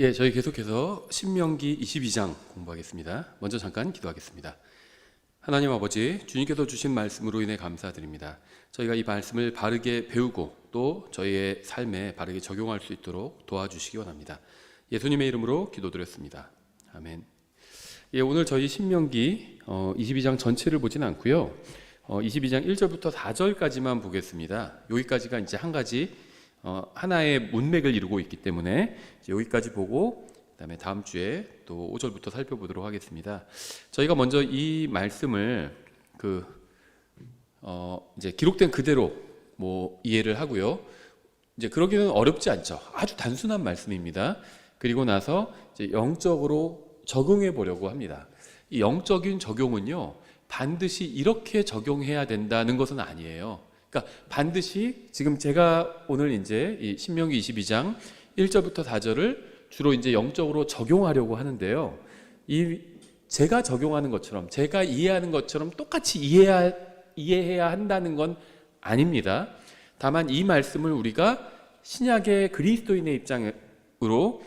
예, 저희 계속해서 신명기 22장 공부하겠습니다. 먼저 잠깐 기도하겠습니다. 하나님 아버지, 주님께서 주신 말씀으로 인해 감사드립니다. 저희가 이 말씀을 바르게 배우고 또 저희의 삶에 바르게 적용할 수 있도록 도와주시기 원합니다. 예수님의 이름으로 기도드렸습니다. 아멘. 예, 오늘 저희 신명기 22장 전체를 보진 않고요. 22장 1절부터 4절까지만 보겠습니다. 여기까지가 이제 한 가지 하나의 문맥을 이루고 있기 때문에 여기까지 보고 그다음에 다음 주에 또 5절부터 살펴보도록 하겠습니다. 저희가 먼저 이 말씀을 이제 기록된 그대로 이해를 하고요. 이제 그러기는 어렵지 않죠. 아주 단순한 말씀입니다. 그리고 나서 이제 영적으로 적용해 보려고 합니다. 이 영적인 적용은요, 반드시 이렇게 적용해야 된다는 것은 아니에요. 그러니까 반드시 지금 제가 오늘 이제 이 신명기 22장 1절부터 4절을 주로 이제 영적으로 적용하려고 하는데요. 제가 적용하는 것처럼, 제가 이해하는 것처럼 똑같이 이해해야 한다는 건 아닙니다. 다만 이 말씀을 우리가 신약의 그리스도인의 입장으로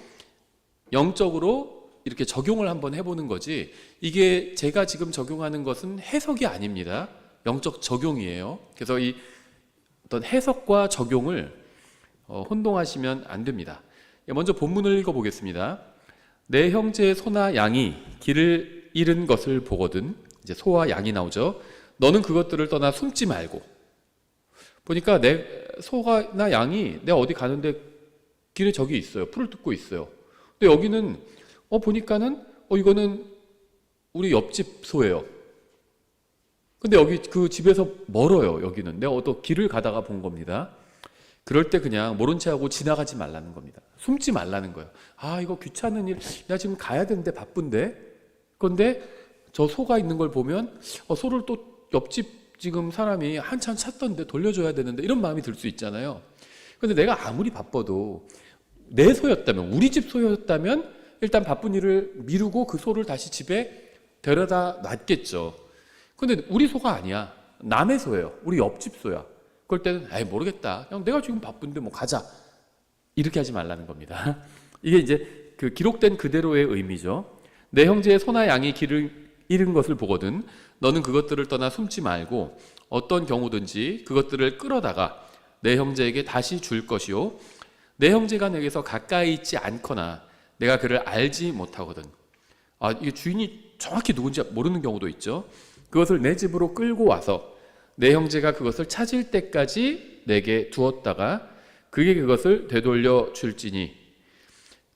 영적으로 이렇게 적용을 한번 해보는 거지, 이게 제가 지금 적용하는 것은 해석이 아닙니다. 영적 적용이에요. 그래서 이 어떤 해석과 적용을 혼동하시면 안 됩니다. 먼저 본문을 읽어보겠습니다. 내 형제의 소나 양이 길을 잃은 것을 보거든. 이제 소와 양이 나오죠. 너는 그것들을 떠나 숨지 말고. 보니까 내 소나 양이 내가 어디 가는데 길에 저기 있어요. 풀을 뜯고 있어요. 근데 여기는 보니까는 이거는 우리 옆집 소예요. 근데 여기 그 집에서 멀어요. 여기는 내가 어떤 길을 가다가 본 겁니다. 그럴 때 그냥 모른 채 하고 지나가지 말라는 겁니다. 숨지 말라는 거예요. 이거 귀찮은 일, 나 지금 가야 되는데 바쁜데. 그런데 저 소가 있는 걸 보면 소를 또 옆집 지금 사람이 한참 찾던데 돌려줘야 되는데, 이런 마음이 들 수 있잖아요. 그런데 내가 아무리 바빠도 내 소였다면, 우리 집 소였다면 일단 바쁜 일을 미루고 그 소를 다시 집에 데려다 놨겠죠. 근데 우리 소가 아니야. 남의 소예요. 우리 옆집 소야. 그럴 때는 모르겠다. 그냥 내가 지금 바쁜데 가자. 이렇게 하지 말라는 겁니다. 이게 이제 그 기록된 그대로의 의미죠. 내 형제의 소나 양이 길을 잃은 것을 보거든 너는 그것들을 떠나 숨지 말고 어떤 경우든지 그것들을 끌어다가 내 형제에게 다시 줄 것이요, 내 형제가 내게서 가까이 있지 않거나 내가 그를 알지 못하거든. 이게 주인이 정확히 누군지 모르는 경우도 있죠. 그것을 내 집으로 끌고 와서 내 형제가 그것을 찾을 때까지 내게 두었다가 그게 그것을 되돌려 줄지니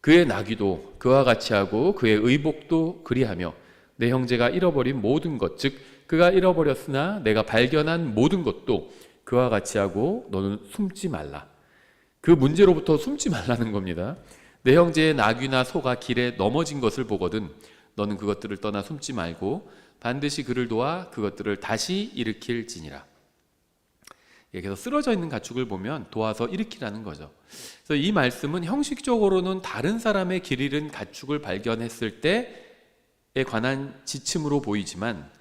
그의 나귀도 그와 같이 하고 그의 의복도 그리하며 내 형제가 잃어버린 모든 것, 즉 그가 잃어버렸으나 내가 발견한 모든 것도 그와 같이 하고 너는 숨지 말라. 그 문제로부터 숨지 말라는 겁니다. 내 형제의 나귀나 소가 길에 넘어진 것을 보거든 너는 그것들을 떠나 숨지 말고 반드시 그를 도와 그것들을 다시 일으킬지니라. 그래서 쓰러져 있는 가축을 보면 도와서 일으키라는 거죠. 그래서 이 말씀은 형식적으로는 다른 사람의 길 잃은 가축을 발견했을 때에 관한 지침으로 보이지만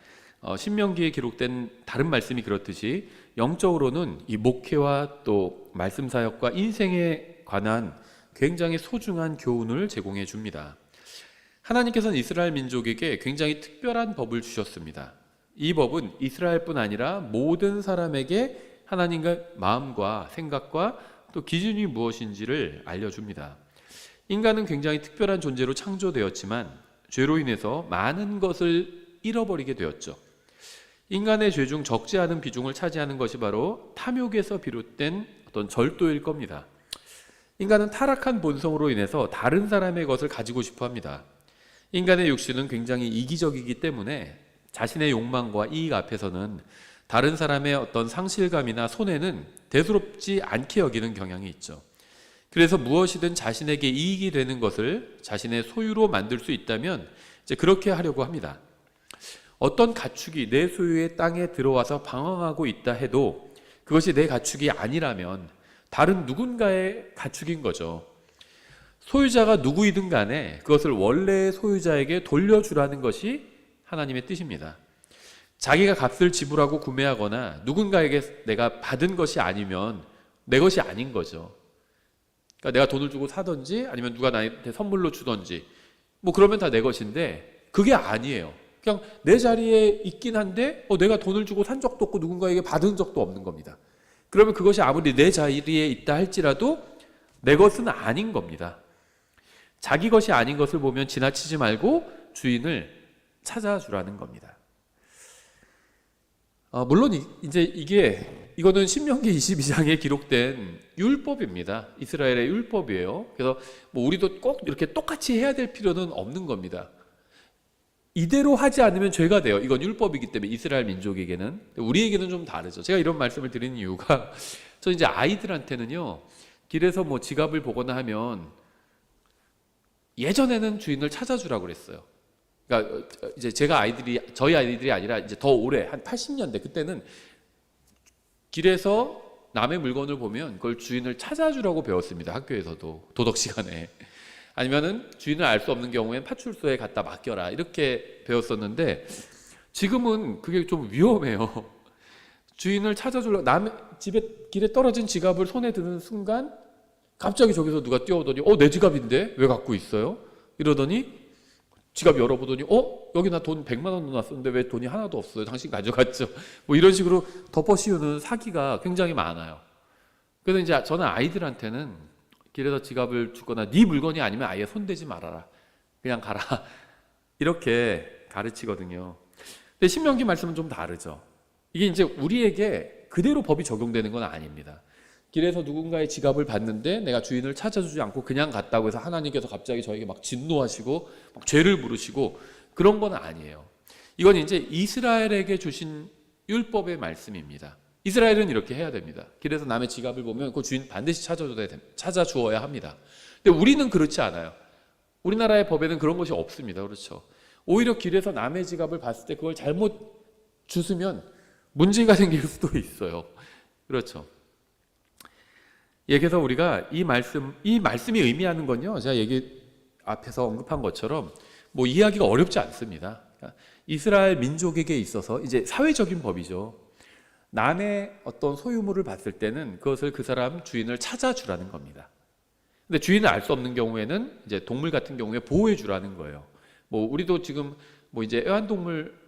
신명기에 기록된 다른 말씀이 그렇듯이 영적으로는 이 목회와 또 말씀 사역과 인생에 관한 굉장히 소중한 교훈을 제공해 줍니다. 하나님께서는 이스라엘 민족에게 굉장히 특별한 법을 주셨습니다. 이 법은 이스라엘뿐 아니라 모든 사람에게 하나님의 마음과 생각과 또 기준이 무엇인지를 알려줍니다. 인간은 굉장히 특별한 존재로 창조되었지만 죄로 인해서 많은 것을 잃어버리게 되었죠. 인간의 죄 중 적지 않은 비중을 차지하는 것이 바로 탐욕에서 비롯된 어떤 절도일 겁니다. 인간은 타락한 본성으로 인해서 다른 사람의 것을 가지고 싶어 합니다. 인간의 육신은 굉장히 이기적이기 때문에 자신의 욕망과 이익 앞에서는 다른 사람의 어떤 상실감이나 손해는 대수롭지 않게 여기는 경향이 있죠. 그래서 무엇이든 자신에게 이익이 되는 것을 자신의 소유로 만들 수 있다면 이제 그렇게 하려고 합니다. 어떤 가축이 내 소유의 땅에 들어와서 방황하고 있다 해도 그것이 내 가축이 아니라면 다른 누군가의 가축인 거죠. 소유자가 누구이든 간에 그것을 원래의 소유자에게 돌려주라는 것이 하나님의 뜻입니다. 자기가 값을 지불하고 구매하거나 누군가에게 내가 받은 것이 아니면 내 것이 아닌 거죠. 그러니까 내가 돈을 주고 사든지 아니면 누가 나한테 선물로 주든지 뭐 그러면 다 내 것인데 그게 아니에요. 그냥 내 자리에 있긴 한데 내가 돈을 주고 산 적도 없고 누군가에게 받은 적도 없는 겁니다. 그러면 그것이 아무리 내 자리에 있다 할지라도 내 것은 아닌 겁니다. 자기 것이 아닌 것을 보면 지나치지 말고 주인을 찾아주라는 겁니다. 물론 이제 이거는 신명기 22장에 기록된 율법입니다. 이스라엘의 율법이에요. 그래서 뭐 우리도 꼭 이렇게 똑같이 해야 될 필요는 없는 겁니다. 이대로 하지 않으면 죄가 돼요. 이건 율법이기 때문에 이스라엘 민족에게는. 우리에게는 좀 다르죠. 제가 이런 말씀을 드리는 이유가 저 이제 아이들한테는요, 길에서 뭐 지갑을 보거나 하면 예전에는 주인을 찾아주라고 그랬어요. 그러니까 이제 저희 아이들이 아니라 이제 더 오래 한 80년대 그때는 길에서 남의 물건을 보면 그걸 주인을 찾아주라고 배웠습니다. 학교에서도 도덕 시간에. 아니면은 주인을 알 수 없는 경우엔 파출소에 갖다 맡겨라 이렇게 배웠었는데 지금은 그게 좀 위험해요. 주인을 찾아주려고 남의 집에 길에 떨어진 지갑을 손에 드는 순간 갑자기 저기서 누가 뛰어오더니 내 지갑인데 왜 갖고 있어요? 이러더니 지갑 열어보더니 여기 나 돈 100만 원 넣어놨었는데 왜 돈이 하나도 없어요? 당신 가져갔죠? 뭐 이런 식으로 덮어씌우는 사기가 굉장히 많아요. 그래서 이제 저는 아이들한테는 길에서 지갑을 주거나 네 물건이 아니면 아예 손대지 말아라. 그냥 가라. 이렇게 가르치거든요. 근데 신명기 말씀은 좀 다르죠. 이게 이제 우리에게 그대로 법이 적용되는 건 아닙니다. 길에서 누군가의 지갑을 봤는데 내가 주인을 찾아주지 않고 그냥 갔다고 해서 하나님께서 갑자기 저에게 막 진노하시고 막 죄를 물으시고 그런 건 아니에요. 이건 이제 이스라엘에게 주신 율법의 말씀입니다. 이스라엘은 이렇게 해야 됩니다. 길에서 남의 지갑을 보면 그 주인 반드시 찾아주어야 합니다. 근데 우리는 그렇지 않아요. 우리나라의 법에는 그런 것이 없습니다. 그렇죠? 오히려 길에서 남의 지갑을 봤을 때 그걸 잘못 주스면 문제가 생길 수도 있어요. 그렇죠? 그래서 우리가 이 말씀이 의미하는 건요, 제가 앞에서 언급한 것처럼 뭐 이해하기가 어렵지 않습니다. 이스라엘 민족에게 있어서 이제 사회적인 법이죠. 남의 어떤 소유물을 봤을 때는 그것을 그 사람 주인을 찾아주라는 겁니다. 근데 주인을 알 수 없는 경우에는 이제 동물 같은 경우에 보호해 주라는 거예요. 뭐 우리도 지금 뭐 이제 애완동물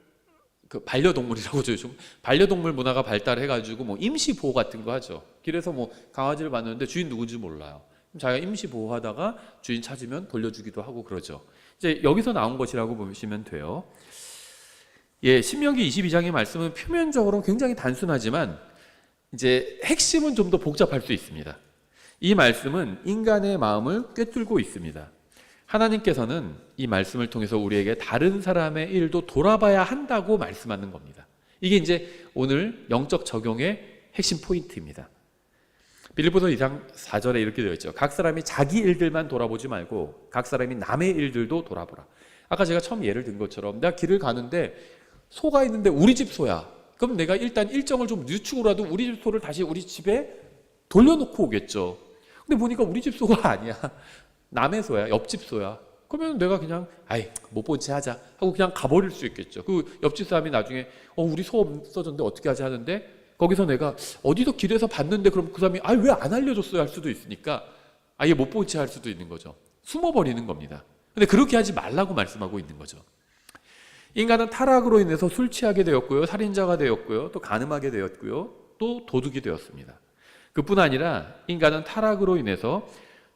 반려동물이라고 요즘 반려동물 문화가 발달해가지고 뭐 임시 보호 같은 거 하죠. 길에서 뭐 강아지를 봤는데 주인 누군지 몰라요. 그럼 자기가 임시 보호하다가 주인 찾으면 돌려주기도 하고 그러죠. 이제 여기서 나온 것이라고 보시면 돼요. 신명기 22장의 말씀은 표면적으로는 굉장히 단순하지만 이제 핵심은 좀 더 복잡할 수 있습니다. 이 말씀은 인간의 마음을 꿰뚫고 있습니다. 하나님께서는 이 말씀을 통해서 우리에게 다른 사람의 일도 돌아봐야 한다고 말씀하는 겁니다. 이게 이제 오늘 영적 적용의 핵심 포인트입니다. 빌립보서 2장 4절에 이렇게 되어 있죠. 각 사람이 자기 일들만 돌아보지 말고 각 사람이 남의 일들도 돌아보라. 아까 제가 처음 예를 든 것처럼 내가 길을 가는데 소가 있는데 우리 집 소야. 그럼 내가 일단 일정을 좀 늦추고라도 우리 집 소를 다시 우리 집에 돌려놓고 오겠죠. 근데 보니까 우리 집 소가 아니야. 남의 소야. 옆집 소야. 그러면 내가 그냥 못 본 채 하자 하고 그냥 가버릴 수 있겠죠. 그 옆집 사람이 나중에 우리 소 없어졌는데 어떻게 하지 하는데 거기서 내가 어디서 길에서 봤는데 그럼 그 사람이 왜 안 알려줬어요 할 수도 있으니까 아예 못 본 채 할 수도 있는 거죠. 숨어버리는 겁니다. 근데 그렇게 하지 말라고 말씀하고 있는 거죠. 인간은 타락으로 인해서 술 취하게 되었고요, 살인자가 되었고요, 또 간음하게 되었고요, 또 도둑이 되었습니다. 그뿐 아니라 인간은 타락으로 인해서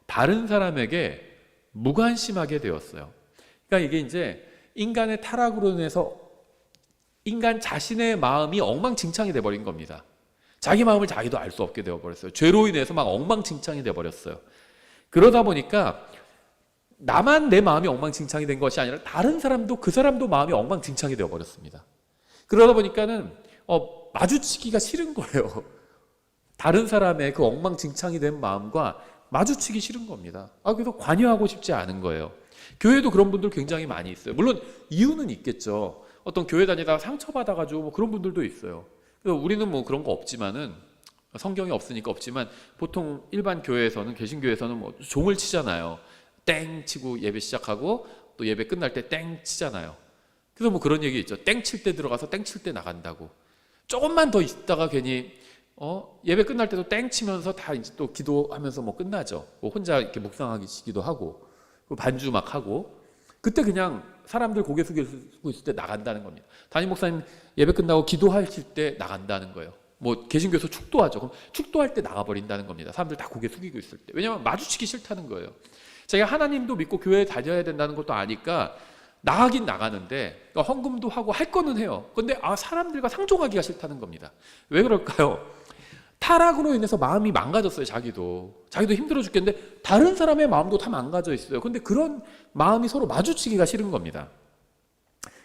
다른 사람에게 무관심하게 되었어요. 그러니까 이게 이제 인간의 타락으로 인해서 인간 자신의 마음이 엉망진창이 돼버린 겁니다. 자기 마음을 자기도 알 수 없게 되어버렸어요. 죄로 인해서 막 엉망진창이 돼버렸어요. 그러다 보니까 나만 내 마음이 엉망진창이 된 것이 아니라 다른 사람도 그 사람도 마음이 엉망진창이 되어버렸습니다. 그러다 보니까는 마주치기가 싫은 거예요. 다른 사람의 그 엉망진창이 된 마음과 마주치기 싫은 겁니다. 그래서 관여하고 싶지 않은 거예요. 교회도 그런 분들 굉장히 많이 있어요. 물론 이유는 있겠죠. 어떤 교회 다니다가 상처받아가지고 뭐 그런 분들도 있어요. 그래서 우리는 뭐 그런 거 없지만은 성경이 없으니까 없지만 보통 일반 교회에서는 개신교에서는 뭐 종을 치잖아요. 땡 치고 예배 시작하고 또 예배 끝날 때 땡 치잖아요. 그래서 뭐 그런 얘기 있죠. 땡 칠 때 들어가서 땡 칠 때 나간다고. 조금만 더 있다가 괜히 예배 끝날 때도 땡 치면서 다 이제 또 기도하면서 뭐 끝나죠. 뭐 혼자 이렇게 묵상하기도 하고 반주 막 하고 그때 그냥 사람들 고개 숙이고 있을 때 나간다는 겁니다. 담임 목사님 예배 끝나고 기도하실 때 나간다는 거예요. 뭐 개신교에서 축도하죠. 그럼 축도할 때 나가버린다는 겁니다. 사람들 다 고개 숙이고 있을 때. 왜냐하면 마주치기 싫다는 거예요. 자기가 하나님도 믿고 교회에 다녀야 된다는 것도 아니까 나가긴 나가는데 헌금도 하고 할 거는 해요. 그런데 사람들과 상종하기가 싫다는 겁니다. 왜 그럴까요? 타락으로 인해서 마음이 망가졌어요. 자기도 힘들어 죽겠는데 다른 사람의 마음도 다 망가져 있어요. 그런데 그런 마음이 서로 마주치기가 싫은 겁니다.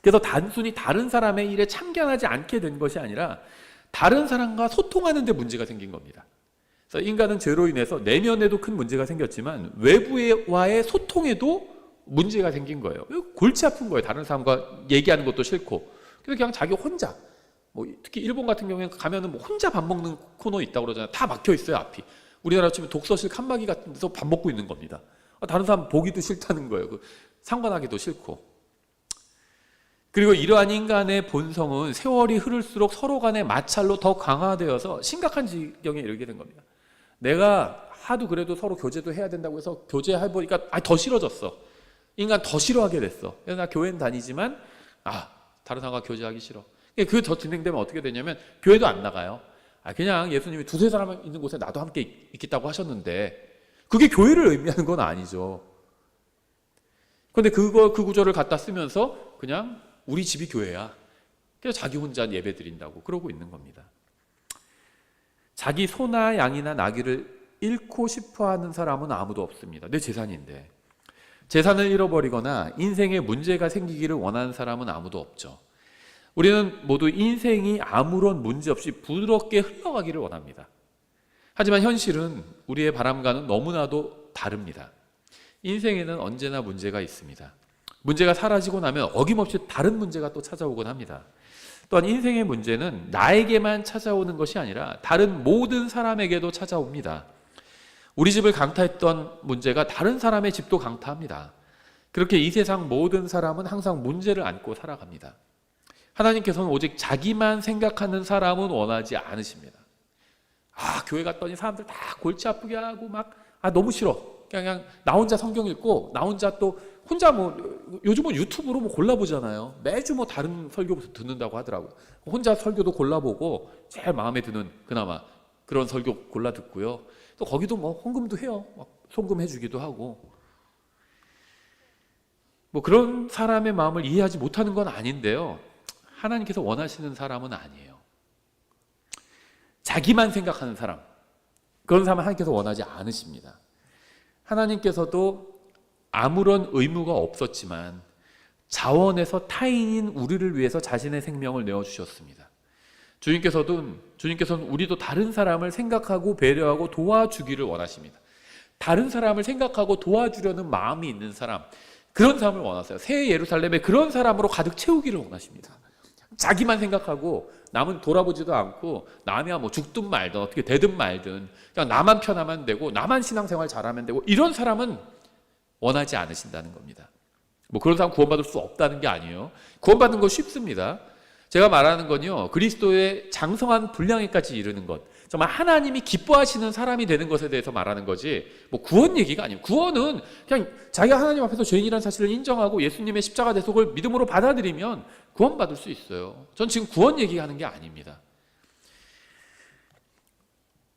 그래서 단순히 다른 사람의 일에 참견하지 않게 된 것이 아니라 다른 사람과 소통하는 데 문제가 생긴 겁니다. 그래서 인간은 죄로 인해서 내면에도 큰 문제가 생겼지만 외부와의 소통에도 문제가 생긴 거예요. 골치 아픈 거예요. 다른 사람과 얘기하는 것도 싫고. 그래서 그냥 자기 혼자, 뭐 특히 일본 같은 경우에는 가면은 뭐 혼자 밥 먹는 코너 있다고 그러잖아요. 다 막혀 있어요, 앞이. 우리나라 치면 독서실 칸막이 같은 데서 밥 먹고 있는 겁니다. 다른 사람 보기도 싫다는 거예요. 상관하기도 싫고. 그리고 이러한 인간의 본성은 세월이 흐를수록 서로 간의 마찰로 더 강화되어서 심각한 지경에 이르게 된 겁니다. 내가 하도 그래도 서로 교제도 해야 된다고 해서 교제해보니까 더 싫어졌어. 인간 더 싫어하게 됐어. 그래서 나 교회는 다니지만 다른 사람과 교제하기 싫어. 그게 더 진행되면 어떻게 되냐면 교회도 안 나가요. 그냥 예수님이 두세 사람 있는 곳에 나도 함께 있겠다고 하셨는데 그게 교회를 의미하는 건 아니죠. 그런데 그 구절을 갖다 쓰면서 그냥 우리 집이 교회야. 그래서 자기 혼자 예배 드린다고 그러고 있는 겁니다. 자기 소나 양이나 나귀를 잃고 싶어하는 사람은 아무도 없습니다. 내 재산인데. 재산을 잃어버리거나 인생에 문제가 생기기를 원하는 사람은 아무도 없죠. 우리는 모두 인생이 아무런 문제 없이 부드럽게 흘러가기를 원합니다. 하지만 현실은 우리의 바람과는 너무나도 다릅니다. 인생에는 언제나 문제가 있습니다. 문제가 사라지고 나면 어김없이 다른 문제가 또 찾아오곤 합니다. 또한 인생의 문제는 나에게만 찾아오는 것이 아니라 다른 모든 사람에게도 찾아옵니다. 우리 집을 강타했던 문제가 다른 사람의 집도 강타합니다. 그렇게 이 세상 모든 사람은 항상 문제를 안고 살아갑니다. 하나님께서는 오직 자기만 생각하는 사람은 원하지 않으십니다. 교회 갔더니 사람들 다 골치 아프게 하고 막 너무 싫어. 그냥 나 혼자 성경 읽고 나 혼자 또 혼자 요즘은 유튜브로 골라보잖아요. 매주 다른 설교 듣는다고 하더라고요. 혼자 설교도 골라보고 제일 마음에 드는 그나마 그런 설교 골라 듣고요. 또 거기도 헌금도 해요. 송금해 주기도 하고. 그런 사람의 마음을 이해하지 못하는 건 아닌데요. 하나님께서 원하시는 사람은 아니에요. 자기만 생각하는 사람, 그런 사람은 하나님께서 원하지 않으십니다. 하나님께서도 아무런 의무가 없었지만 자원해서 타인인 우리를 위해서 자신의 생명을 내어주셨습니다. 주님께서는 우리도 다른 사람을 생각하고 배려하고 도와주기를 원하십니다. 다른 사람을 생각하고 도와주려는 마음이 있는 사람, 그런 사람을 원하세요. 새 예루살렘에 그런 사람으로 가득 채우기를 원하십니다. 자기만 생각하고 남은 돌아보지도 않고 남이야 죽든 말든 어떻게 되든 말든 그냥 나만 편하면 되고 나만 신앙생활 잘하면 되고 이런 사람은 원하지 않으신다는 겁니다. 그런 사람 구원받을 수 없다는 게 아니에요. 구원받는 거 쉽습니다. 제가 말하는 건요, 그리스도의 장성한 분량에까지 이르는 것, 정말 하나님이 기뻐하시는 사람이 되는 것에 대해서 말하는 거지 구원 얘기가 아니에요. 구원은 그냥 자기가 하나님 앞에서 죄인이라는 사실을 인정하고 예수님의 십자가 대속을 믿음으로 받아들이면 구원받을 수 있어요. 전 지금 구원 얘기하는 게 아닙니다.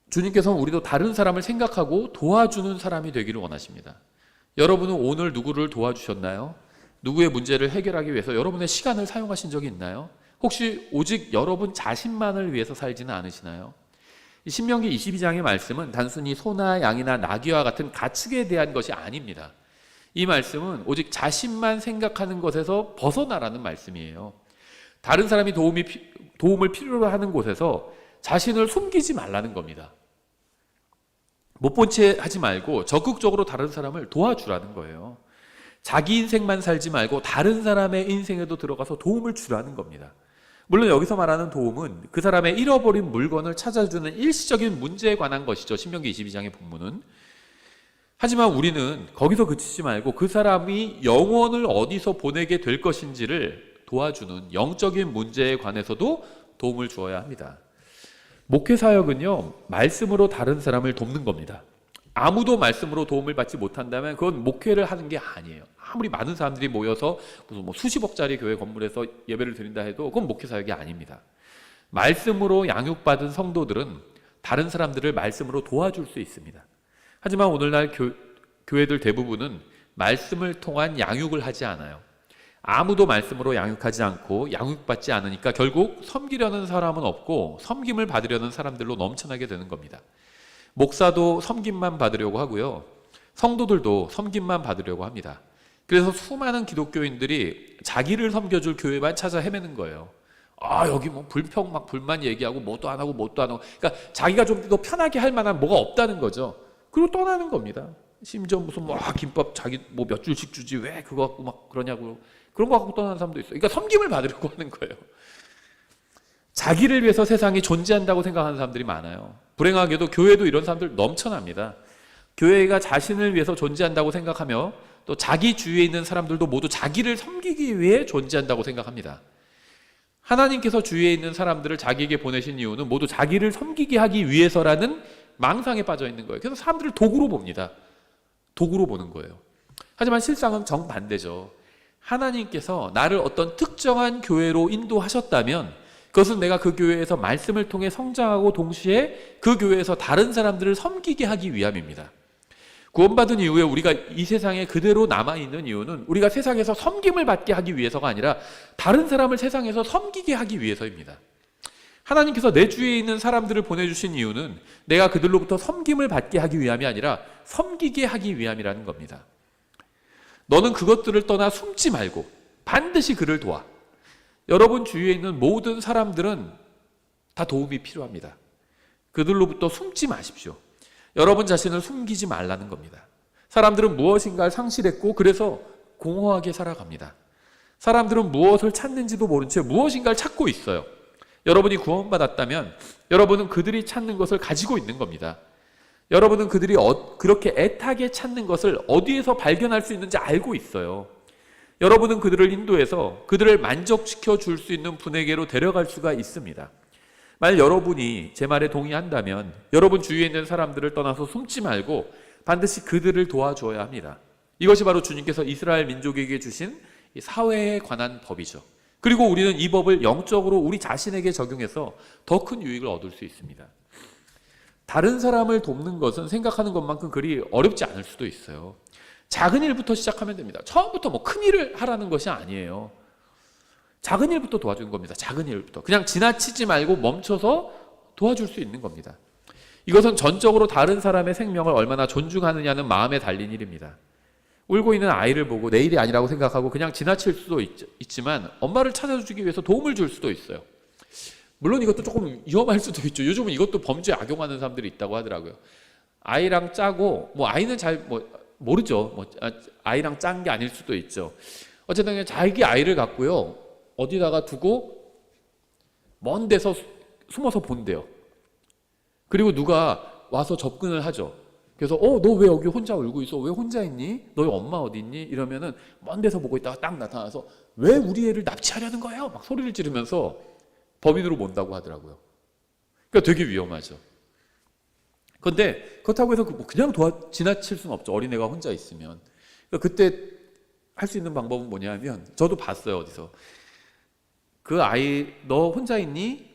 주님께서는 우리도 다른 사람을 생각하고 도와주는 사람이 되기를 원하십니다. 여러분은 오늘 누구를 도와주셨나요? 누구의 문제를 해결하기 위해서 여러분의 시간을 사용하신 적이 있나요? 혹시 오직 여러분 자신만을 위해서 살지는 않으시나요? 신명기 22장의 말씀은 단순히 소나 양이나 나귀와 같은 가축에 대한 것이 아닙니다. 이 말씀은 오직 자신만 생각하는 것에서 벗어나라는 말씀이에요. 다른 사람이 도움을 필요로 하는 곳에서 자신을 숨기지 말라는 겁니다. 못 본 채 하지 말고 적극적으로 다른 사람을 도와주라는 거예요. 자기 인생만 살지 말고 다른 사람의 인생에도 들어가서 도움을 주라는 겁니다. 물론 여기서 말하는 도움은 그 사람의 잃어버린 물건을 찾아주는 일시적인 문제에 관한 것이죠. 신명기 22장의 본문은. 하지만 우리는 거기서 그치지 말고 그 사람이 영혼을 어디서 보내게 될 것인지를 도와주는 영적인 문제에 관해서도 도움을 주어야 합니다. 목회 사역은요, 말씀으로 다른 사람을 돕는 겁니다. 아무도 말씀으로 도움을 받지 못한다면 그건 목회를 하는 게 아니에요. 아무리 많은 사람들이 모여서 무슨 뭐 수십억짜리 교회 건물에서 예배를 드린다 해도 그건 목회 사역이 아닙니다. 말씀으로 양육받은 성도들은 다른 사람들을 말씀으로 도와줄 수 있습니다. 하지만 오늘날 교회들 대부분은 말씀을 통한 양육을 하지 않아요. 아무도 말씀으로 양육하지 않고 양육받지 않으니까 결국 섬기려는 사람은 없고 섬김을 받으려는 사람들로 넘쳐나게 되는 겁니다. 목사도 섬김만 받으려고 하고요. 성도들도 섬김만 받으려고 합니다. 그래서 수많은 기독교인들이 자기를 섬겨줄 교회만 찾아 헤매는 거예요. 여기 뭐 불평 막 불만 얘기하고 뭣도 안 하고 뭣도 안 하고, 그러니까 자기가 좀 더 편하게 할 만한 뭐가 없다는 거죠. 그리고 떠나는 겁니다. 심지어 무슨 뭐 김밥 자기 뭐 몇 줄씩 주지 왜 그거 갖고 막 그러냐고, 그런 거 갖고 떠나는 사람도 있어요. 그러니까 섬김을 받으려고 하는 거예요. 자기를 위해서 세상이 존재한다고 생각하는 사람들이 많아요. 불행하게도 교회도 이런 사람들 넘쳐납니다. 교회가 자신을 위해서 존재한다고 생각하며 또 자기 주위에 있는 사람들도 모두 자기를 섬기기 위해 존재한다고 생각합니다. 하나님께서 주위에 있는 사람들을 자기에게 보내신 이유는 모두 자기를 섬기게 하기 위해서라는 망상에 빠져 있는 거예요. 그래서 사람들을 도구로 봅니다. 도구로 보는 거예요. 하지만 실상은 정반대죠. 하나님께서 나를 어떤 특정한 교회로 인도하셨다면 그것은 내가 그 교회에서 말씀을 통해 성장하고 동시에 그 교회에서 다른 사람들을 섬기게 하기 위함입니다. 구원받은 이후에 우리가 이 세상에 그대로 남아있는 이유는 우리가 세상에서 섬김을 받게 하기 위해서가 아니라 다른 사람을 세상에서 섬기게 하기 위해서입니다. 하나님께서 내 주위에 있는 사람들을 보내주신 이유는 내가 그들로부터 섬김을 받게 하기 위함이 아니라 섬기게 하기 위함이라는 겁니다. 너는 그것들을 떠나 숨지 말고 반드시 그를 도와. 여러분 주위에 있는 모든 사람들은 다 도움이 필요합니다. 그들로부터 숨지 마십시오. 여러분 자신을 숨기지 말라는 겁니다. 사람들은 무엇인가를 상실했고 그래서 공허하게 살아갑니다. 사람들은 무엇을 찾는지도 모른 채 무엇인가를 찾고 있어요. 여러분이 구원받았다면 여러분은 그들이 찾는 것을 가지고 있는 겁니다. 여러분은 그들이 그렇게 애타게 찾는 것을 어디에서 발견할 수 있는지 알고 있어요. 여러분은 그들을 인도해서 그들을 만족시켜 줄 수 있는 분에게로 데려갈 수가 있습니다. 만약 여러분이 제 말에 동의한다면 여러분 주위에 있는 사람들을 떠나서 숨지 말고 반드시 그들을 도와줘야 합니다. 이것이 바로 주님께서 이스라엘 민족에게 주신 사회에 관한 법이죠. 그리고 우리는 이 법을 영적으로 우리 자신에게 적용해서 더 큰 유익을 얻을 수 있습니다. 다른 사람을 돕는 것은 생각하는 것만큼 그리 어렵지 않을 수도 있어요. 작은 일부터 시작하면 됩니다. 처음부터 뭐 큰 일을 하라는 것이 아니에요. 작은 일부터 도와주는 겁니다. 작은 일부터. 그냥 지나치지 말고 멈춰서 도와줄 수 있는 겁니다. 이것은 전적으로 다른 사람의 생명을 얼마나 존중하느냐는 마음에 달린 일입니다. 울고 있는 아이를 보고 내 일이 아니라고 생각하고 그냥 지나칠 수도 있지만 엄마를 찾아주기 위해서 도움을 줄 수도 있어요. 물론 이것도 조금 위험할 수도 있죠. 요즘은 이것도 범죄에 악용하는 사람들이 있다고 하더라고요. 아이랑 짜고 뭐 아이는 잘 모르죠. 아이랑 짠 게 아닐 수도 있죠. 어쨌든 자기 아이를 갖고요. 어디다가 두고 먼 데서 숨어서 본대요. 그리고 누가 와서 접근을 하죠. 그래서 너 왜 여기 혼자 울고 있어? 왜 혼자 있니? 너희 엄마 어디 있니? 이러면은 먼 데서 보고 있다가 딱 나타나서 왜 우리 애를 납치하려는 거예요? 막 소리를 지르면서 법인으로 몬다고 하더라고요. 그러니까 되게 위험하죠. 그런데 그렇다고 해서 그냥 지나칠 수는 없죠. 어린애가 혼자 있으면. 그러니까 그때 할 수 있는 방법은 뭐냐면 저도 봤어요. 어디서. 그 아이 너 혼자 있니?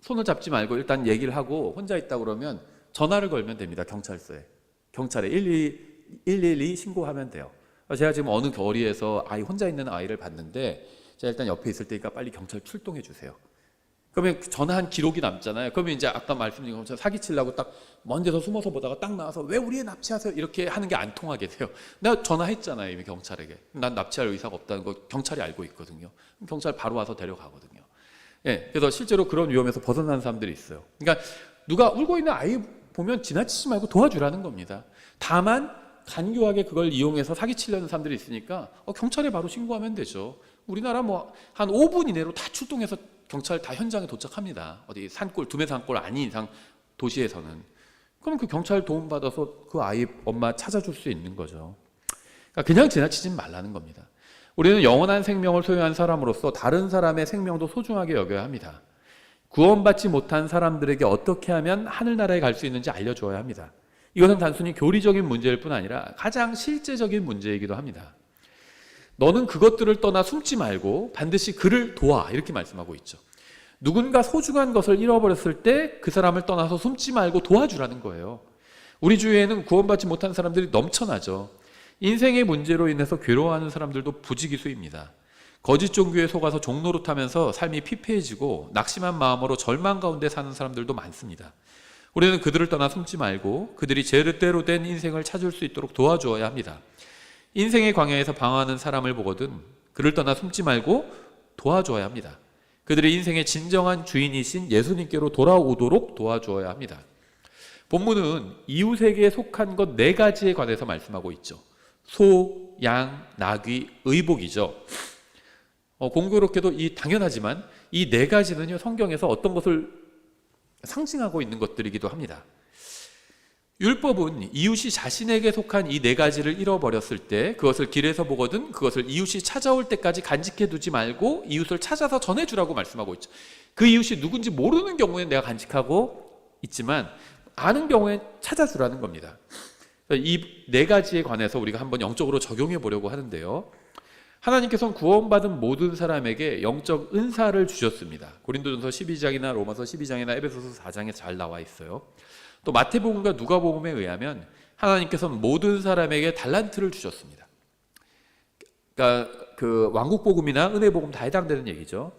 손을 잡지 말고 일단 얘기를 하고 혼자 있다 그러면 전화를 걸면 됩니다. 경찰서에. 경찰에 112 신고하면 돼요. 제가 지금 어느 거리에서 아이 혼자 있는 아이를 봤는데 제가 일단 옆에 있을 테니까 빨리 경찰 출동해 주세요. 그러면 전화한 기록이 남잖아요. 그러면 이제 아까 말씀드린 것처럼 사기치려고 딱 먼 데서 숨어서 보다가 딱 나와서 왜 우리 애 납치하세요? 이렇게 하는 게 안 통하게 돼요. 내가 전화했잖아요. 이미 경찰에게. 난 납치할 의사가 없다는 거 경찰이 알고 있거든요. 경찰 바로 와서 데려가거든요. 예, 그래서 실제로 그런 위험에서 벗어나는 사람들이 있어요. 그러니까 누가 울고 있는 아이 보면 지나치지 말고 도와주라는 겁니다. 다만 간교하게 그걸 이용해서 사기치려는 사람들이 있으니까 경찰에 바로 신고하면 되죠. 우리나라 뭐 한 5분 이내로 다 출동해서 경찰 다 현장에 도착합니다. 어디 산골, 두메 산골 아닌 이상 도시에서는. 그럼 그 경찰 도움받아서 그 아이 엄마 찾아줄 수 있는 거죠. 그러니까 그냥 지나치진 말라는 겁니다. 우리는 영원한 생명을 소유한 사람으로서 다른 사람의 생명도 소중하게 여겨야 합니다. 구원받지 못한 사람들에게 어떻게 하면 하늘나라에 갈 수 있는지 알려주어야 합니다. 이것은 단순히 교리적인 문제일 뿐 아니라 가장 실제적인 문제이기도 합니다. 너는 그것들을 떠나 숨지 말고 반드시 그를 도와, 이렇게 말씀하고 있죠. 누군가 소중한 것을 잃어버렸을 때 그 사람을 떠나서 숨지 말고 도와주라는 거예요. 우리 주위에는 구원받지 못한 사람들이 넘쳐나죠. 인생의 문제로 인해서 괴로워하는 사람들도 부지기수입니다. 거짓 종교에 속아서 종노릇하면서 삶이 피폐해지고 낙심한 마음으로 절망 가운데 사는 사람들도 많습니다. 우리는 그들을 떠나 숨지 말고 그들이 제대로 된 인생을 찾을 수 있도록 도와주어야 합니다. 인생의 광야에서 방황하는 사람을 보거든 그를 떠나 숨지 말고 도와줘야 합니다. 그들의 인생의 진정한 주인이신 예수님께로 돌아오도록 도와주어야 합니다. 본문은 이웃에게 속한 것 4가지에 관해서 말씀하고 있죠. 소, 양, 나귀, 의복이죠. 공교롭게도 당연하지만 이 4가지는요, 성경에서 어떤 것을 상징하고 있는 것들이기도 합니다. 율법은 이웃이 자신에게 속한 이 4가지를 잃어버렸을 때 그것을 길에서 보거든 그것을 이웃이 찾아올 때까지 간직해 두지 말고 이웃을 찾아서 전해주라고 말씀하고 있죠. 그 이웃이 누군지 모르는 경우에는 내가 간직하고 있지만 아는 경우에 찾아주라는 겁니다. 이 4가지에 관해서 우리가 한번 영적으로 적용해 보려고 하는데요. 하나님께서는 구원받은 모든 사람에게 영적 은사를 주셨습니다. 고린도전서 12장이나 로마서 12장이나 에베소서 4장에 잘 나와 있어요. 또 마태복음과 누가복음에 의하면 하나님께서는 모든 사람에게 달란트를 주셨습니다. 그러니까 그 왕국복음이나 은혜복음 다 해당되는 얘기죠.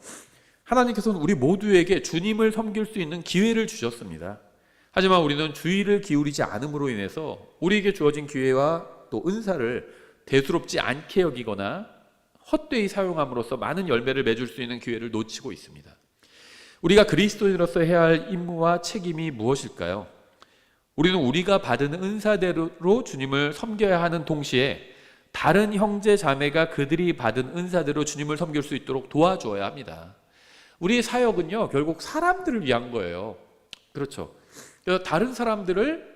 하나님께서는 우리 모두에게 주님을 섬길 수 있는 기회를 주셨습니다. 하지만 우리는 주의를 기울이지 않음으로 인해서 우리에게 주어진 기회와 또 은사를 대수롭지 않게 여기거나 헛되이 사용함으로써 많은 열매를 맺을 수 있는 기회를 놓치고 있습니다. 우리가 그리스도인으로서 해야 할 임무와 책임이 무엇일까요? 우리는 우리가 받은 은사대로 주님을 섬겨야 하는 동시에 다른 형제 자매가 그들이 받은 은사대로 주님을 섬길 수 있도록 도와줘야 합니다. 우리의 사역은요, 결국 사람들을 위한 거예요. 그렇죠. 그래서 다른 사람들을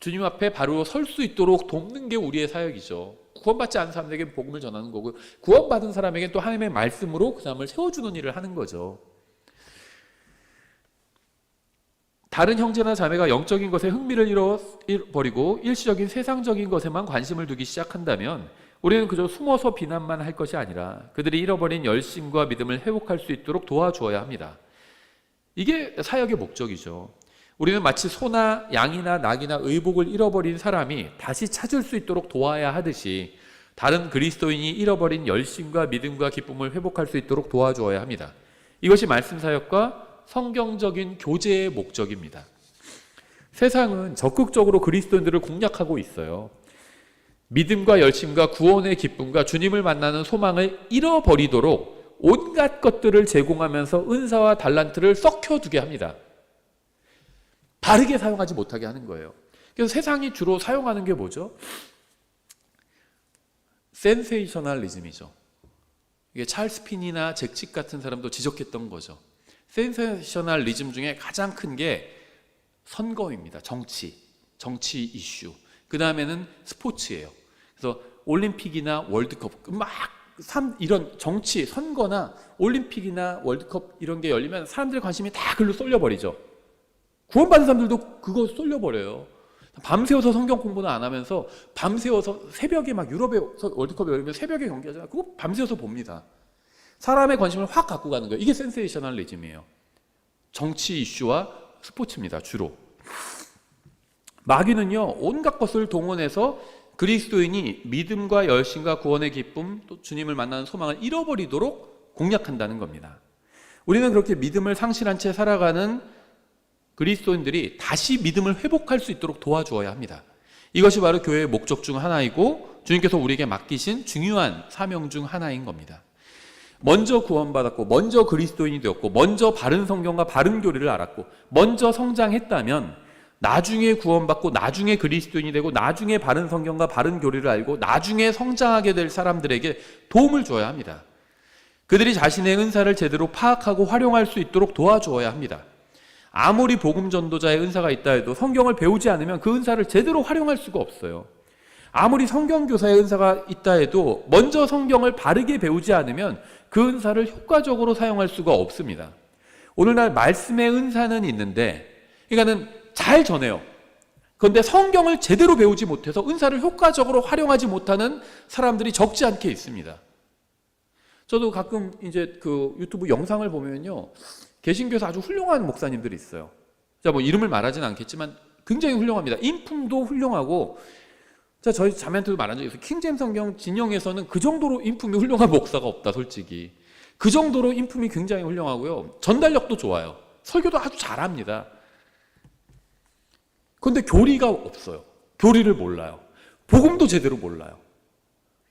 주님 앞에 바로 설 수 있도록 돕는 게 우리의 사역이죠. 구원받지 않은 사람에게 복음을 전하는 거고, 구원받은 사람에게 또 하나님의 말씀으로 그 사람을 세워주는 일을 하는 거죠. 다른 형제나 자매가 영적인 것에 흥미를 잃어버리고 일시적인 세상적인 것에만 관심을 두기 시작한다면 우리는 그저 숨어서 비난만 할 것이 아니라 그들이 잃어버린 열심과 믿음을 회복할 수 있도록 도와주어야 합니다. 이게 사역의 목적이죠. 우리는 마치 소나 양이나 낙이나 의복을 잃어버린 사람이 다시 찾을 수 있도록 도와야 하듯이 다른 그리스도인이 잃어버린 열심과 믿음과 기쁨을 회복할 수 있도록 도와주어야 합니다. 이것이 말씀 사역과 성경적인 교제의 목적입니다. 세상은 적극적으로 그리스도인들을 공략하고 있어요. 믿음과 열심과 구원의 기쁨과 주님을 만나는 소망을 잃어버리도록 온갖 것들을 제공하면서 은사와 달란트를 썩혀두게 합니다. 바르게 사용하지 못하게 하는 거예요. 그래서 세상이 주로 사용하는 게 뭐죠? 센세이셔널리즘이죠. 이게 찰스 핀이나 잭칙 같은 사람도 지적했던 거죠. 센세이셔널리즘 중에 가장 큰 게 선거입니다. 정치 이슈. 그 다음에는 스포츠예요. 그래서 올림픽이나 월드컵 이런 정치, 선거나 올림픽이나 월드컵 이런 게 열리면 사람들의 관심이 다 글로 쏠려버리죠. 구원받은 사람들도 그거 쏠려버려요. 밤새워서 성경 공부는 안 하면서 밤새워서 새벽에 막 유럽에서 월드컵이 열리면 새벽에 경기하잖아요. 그거 밤새워서 봅니다. 사람의 관심을 확 갖고 가는 거예요. 이게 센세이셔널리즘이에요. 정치 이슈와 스포츠입니다. 주로. 마귀는요, 온갖 것을 동원해서 그리스도인이 믿음과 열심과 구원의 기쁨, 또 주님을 만나는 소망을 잃어버리도록 공략한다는 겁니다. 우리는 그렇게 믿음을 상실한 채 살아가는 그리스도인들이 다시 믿음을 회복할 수 있도록 도와주어야 합니다. 이것이 바로 교회의 목적 중 하나이고 주님께서 우리에게 맡기신 중요한 사명 중 하나인 겁니다. 먼저 구원받았고 먼저 그리스도인이 되었고 먼저 바른 성경과 바른 교리를 알았고 먼저 성장했다면 나중에 구원받고 나중에 그리스도인이 되고 나중에 바른 성경과 바른 교리를 알고 나중에 성장하게 될 사람들에게 도움을 줘야 합니다. 그들이 자신의 은사를 제대로 파악하고 활용할 수 있도록 도와주어야 합니다. 아무리 복음 전도자의 은사가 있다 해도 성경을 배우지 않으면 그 은사를 제대로 활용할 수가 없어요. 아무리 성경교사의 은사가 있다 해도 먼저 성경을 바르게 배우지 않으면 그 은사를 효과적으로 사용할 수가 없습니다. 오늘날 말씀의 은사는 있는데, 그러니까는 잘 전해요. 그런데 성경을 제대로 배우지 못해서 은사를 효과적으로 활용하지 못하는 사람들이 적지 않게 있습니다. 저도 가끔 이제 그 유튜브 영상을 보면요, 개신교에서 아주 훌륭한 목사님들이 있어요. 자, 뭐 이름을 말하지는 않겠지만 굉장히 훌륭합니다. 인품도 훌륭하고, 자, 저희 자매한테도 말한 적이 있어요. 킹제임스 성경 진영에서는 그 정도로 인품이 훌륭한 목사가 없다, 솔직히. 그 정도로 인품이 굉장히 훌륭하고요. 전달력도 좋아요. 설교도 아주 잘합니다. 그런데 교리가 없어요. 교리를 몰라요. 복음도 제대로 몰라요.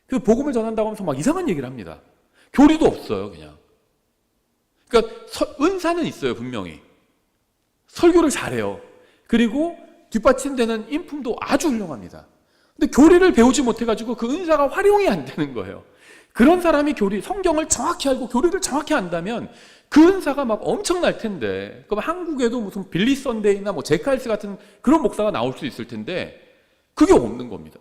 그 복음을 전한다고 하면서 막 이상한 얘기를 합니다. 교리도 없어요, 그냥. 그러니까 은사는 있어요, 분명히. 설교를 잘해요. 그리고 뒷받침되는 인품도 아주 훌륭합니다. 근데 교리를 배우지 못해가지고 그 은사가 활용이 안 되는 거예요. 그런 사람이 성경을 정확히 알고 교리를 정확히 안다면 그 은사가 막 엄청날 텐데, 그럼 한국에도 무슨 빌리 선데이나 뭐 제카일스 같은 그런 목사가 나올 수 있을 텐데, 그게 없는 겁니다.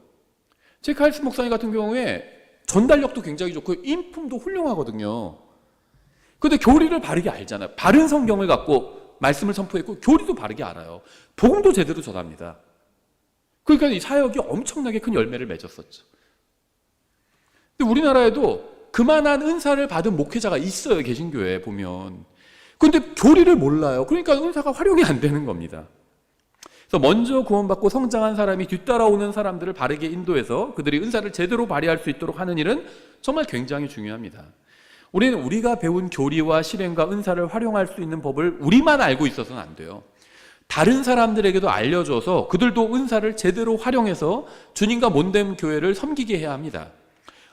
제카일스 목사님 같은 경우에 전달력도 굉장히 좋고 인품도 훌륭하거든요. 그런데 교리를 바르게 알잖아요. 바른 성경을 갖고 말씀을 선포했고 교리도 바르게 알아요. 복음도 제대로 전합니다. 그러니까 이 사역이 엄청나게 큰 열매를 맺었었죠. 근데 우리나라에도 그만한 은사를 받은 목회자가 있어요, 개신교회에 보면. 그런데 교리를 몰라요. 그러니까 은사가 활용이 안 되는 겁니다. 그래서 먼저 구원받고 성장한 사람이 뒤따라오는 사람들을 바르게 인도해서 그들이 은사를 제대로 발휘할 수 있도록 하는 일은 정말 굉장히 중요합니다. 우리는 우리가 배운 교리와 실행과 은사를 활용할 수 있는 법을 우리만 알고 있어서는 안 돼요. 다른 사람들에게도 알려줘서 그들도 은사를 제대로 활용해서 주님과 몸된 교회를 섬기게 해야 합니다.